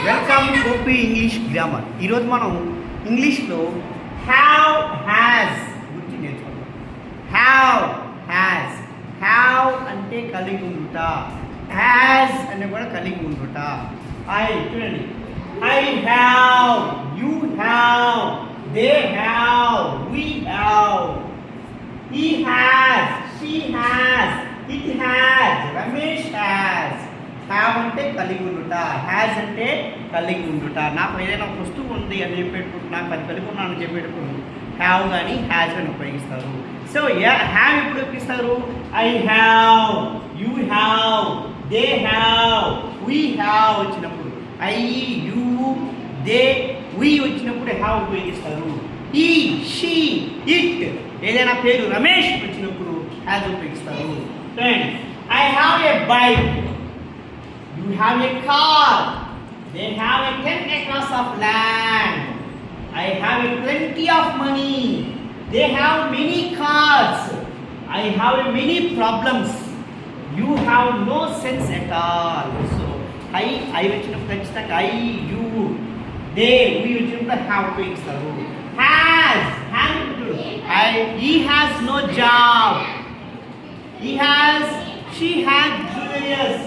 Welcome Gopi English grammar. ఈరోజు మనం ఇంగ్లీష్లో హ్యావ్ హ్యాజ్ గురించి నేర్చుకుంటాం. హ్యావ్ హ్యాజ్, హ్యావ్ అంటే కలిగి ఉండుట, హ్యాజ్ అంటే కూడా కలిగి ఉండుట. చూడండి, I have, you have, they have, we have, he has, she has, it has, Ramesh has. Have అంటే కలిగి ఉండుట, హ్యాజ్ అంటే కలిగి ఉండుట. నాకు ఏదైనా ఒక వస్తువు ఉంది అని చెప్పేటప్పుడు, నాకు అది కలిగి ఉన్నాను అని చెప్పేటప్పుడు హ్యావ్ కానీ హ్యాజ్ కానీ ఉపయోగిస్తారు. సో హ్యావ్ ఎప్పుడు ఉపయోగిస్తారు? I have, you have, they have, we have వచ్చినప్పుడు, ఐ, యూ, దే, వీ వచ్చినప్పుడు హ్యావ్ ఉపయోగిస్తారు. ఈ, షీ, ఇట్ ఏదైనా పేరు రమేష్ వచ్చినప్పుడు హ్యాజ్ ఉపయోగిస్తారు. I have a bike, you have a car, they have a 10 acres of land, I have a plenty of money, they have many cars, I have many problems, you have no sense at all. So I వచ్చినప్పుడు ఖచ్చితంగా I, you, they, we వచ్చినప్పుడు have ఉపయోగిస్తారు. Has, he has no job, she has jewelers,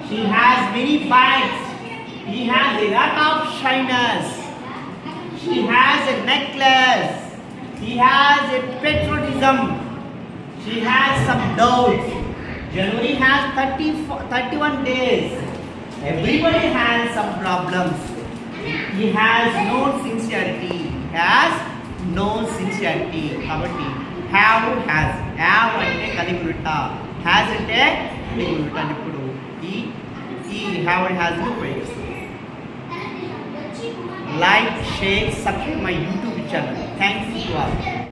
she has many bikes, he has a lot of shiners, she has a necklace, he has a patriotism, she has some doubts. January has 31 days. Everybody has some problems. He has no sincerity. కాబట్టి have has, have అంటే కలిగి ఉండుట, has అంటే కలిగి ఉండుట. ఇప్పుడు ఈ have and has ఉపయోగిస్తుంది. Like, share, subscribe my YouTube